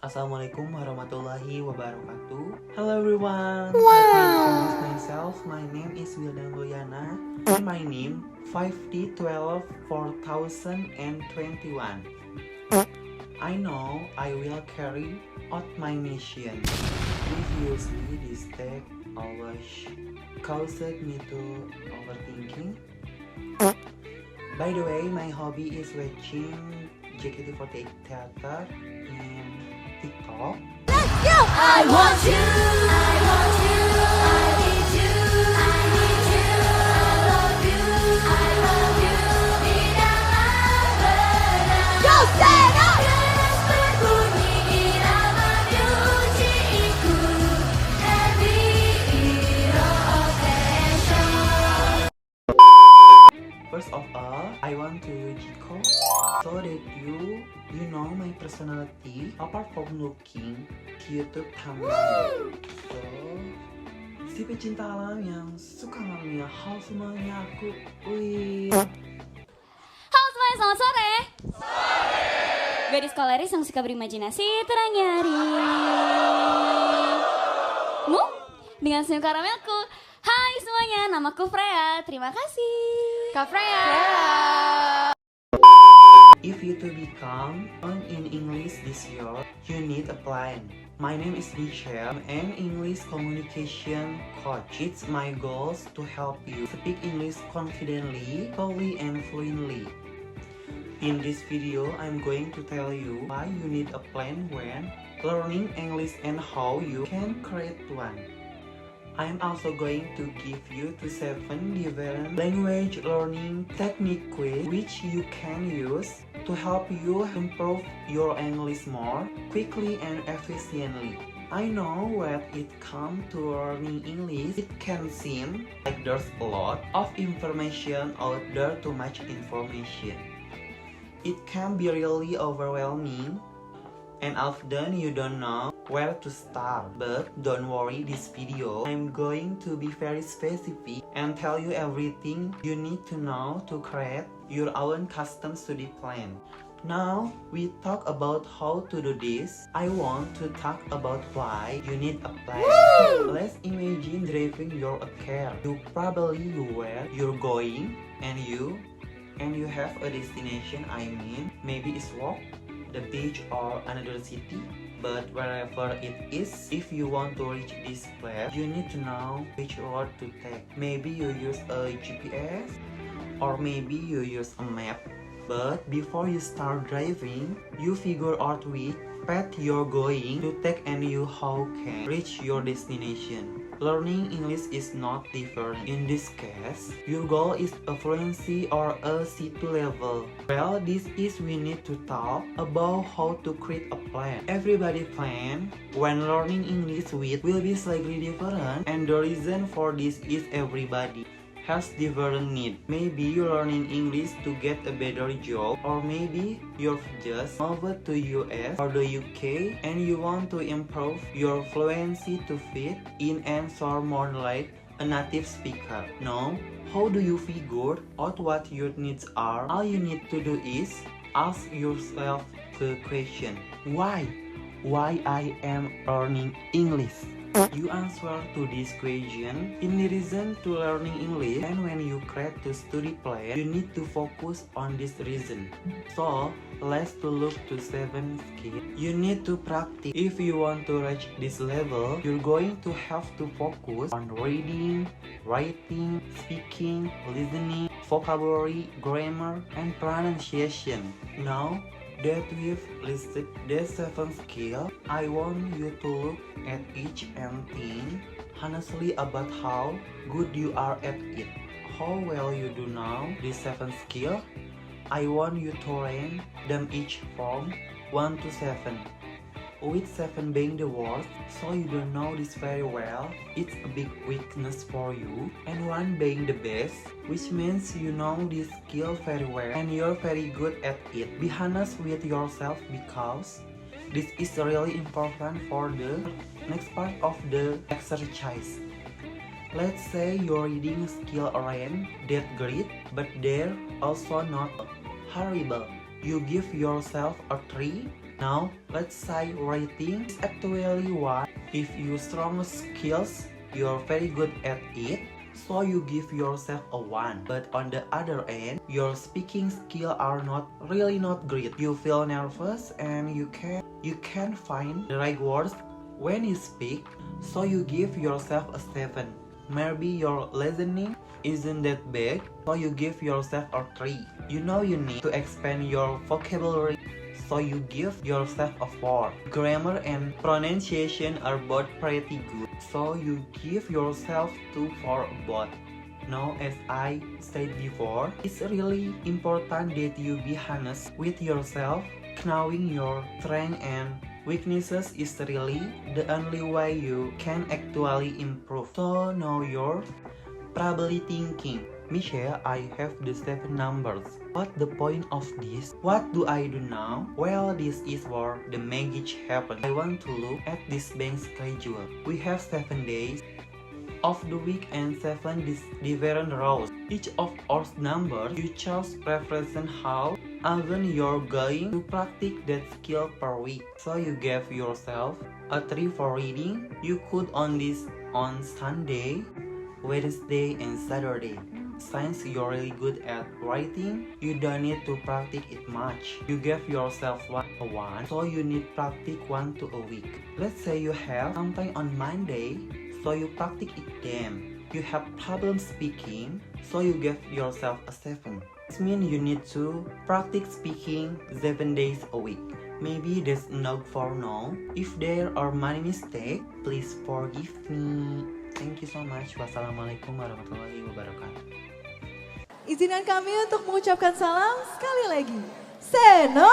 Assalamualaikum warahmatullahi wabarakatuh. Hello everyone. Let me introduce myself. My name is Wildan Goyana. And my name 5D12 4021. I know I will carry out my mission. Previously, this tag always caused me to overthinking. By the way, my hobby is watching JKT48 theater in TikTok. I want you, I want you, I need you, I need you, I love you, I love you. Tidaklah pernah Yo, stand up! Keras berbunyi irama nyuciku. Every hero of passion. First of all, I want to Jiko so that you know my personality apart from looking YouTube thumbnail. So, si pecinta alam yang suka ngambil hal semuanya aku, wih. Halo semuanya, selamat sore. Gadis koleris yang suka berimajinasi terangnya hari. Dengan senyum karamelku. Hai semuanya, namaku Freya. Terima kasih. Kak Freya. If you to become fluent in English this year, you need a plan. My name is Michelle, an English communication coach. It's my goals to help you speak English confidently, fully, and fluently. In this video, I'm going to tell you why you need a plan when learning English and how you can create one. I'm also going to give you 7 different language learning techniques which you can use to help you improve your English more quickly and efficiently. I know when it comes to learning English, it can seem like there's a lot of information out there, too much information. It can be really overwhelming, and often you don't know where to start. But don't worry, this video I'm going to be very specific and tell you everything you need to know to create your own custom study plan. Now we talk about how to do this. I want to talk about why you need a plan. Let's imagine driving your car. You probably know where you're going and you have a destination. I mean, maybe it's work, the beach, or another city. But wherever it is, if you want to reach this place, you need to know which road to take. Maybe you use a GPS, or maybe you use a map. But before you start driving, you figure out which path you're going to take and you how can reach your destination. Learning English is not different. In this case, your goal is a fluency or a C2 level. Well, this is we need to talk about how to create a plan. Everybody plan when learning English with will be slightly different, and the reason for this is everybody has different need. Maybe you're learning English to get a better job, or maybe you've just moved to US or the UK and you want to improve your fluency to fit in and sound more like a native speaker. Now, how do you figure out what your needs are? All you need to do is ask yourself the question, why I am learning English? You answer to this question in the reason to learning English, and when you create the study plan, you need to focus on this reason. So, let's to look to 7 skills you need to practice. If you want to reach this level, you're going to have to focus on reading, writing, speaking, listening, vocabulary, grammar, and pronunciation. Now that we've listed the 7 skills, I want you to look at each and think honestly about how good you are at it. How well you do now these 7 skills. I want you to rank them each from 1 to 7, with 7 being the worst, so you don't know this very well, it's a big weakness for you, and 1 being the best, which means you know this skill very well and you're very good at it. Be honest with yourself because this is really important for the next part of the exercise. Let's say your reading skill aren't that great, but they're also not horrible. You give yourself a 3 Now, let's say writing is actually one. If you strong skills, you're very good at it, so you give yourself a 1. But on the other end, your speaking skill are not great. You feel nervous and you can't find the right words when you speak, so you give yourself a 7. Maybe your listening isn't that bad, so you give yourself a 3. You know you need to expand your vocabulary, so you give yourself a 4. Grammar and pronunciation are both pretty good, so you give yourself 2 for both. Now, as I said before, it's really important that you be honest with yourself. Knowing your strengths and weaknesses is really the only way you can actually improve. So now you're probably thinking, Michelle, I have the 7 numbers. What's the point of this? What do I do now? Well, this is where the magic happens. I want to look at this bank schedule. We have 7 days of the week and 7 different rows. Each of our numbers you choose represent how often you're going to practice that skill per week. So you gave yourself a 3 for reading. You could on this on Sunday, Wednesday, and Saturday. Since you're really good at writing, you don't need to practice it much. You gave yourself 1, so you need practice 1 to a week. Let's say you have something on Monday, so you practice it then. You have problem speaking, so you give yourself a 7. This means you need to practice speaking 7 days a week. Maybe that's enough for now. If there are many mistakes, please forgive me. Thank you so much. Wassalamualaikum warahmatullahi wabarakatuh. Izinkan kami untuk mengucapkan salam sekali lagi. Seno.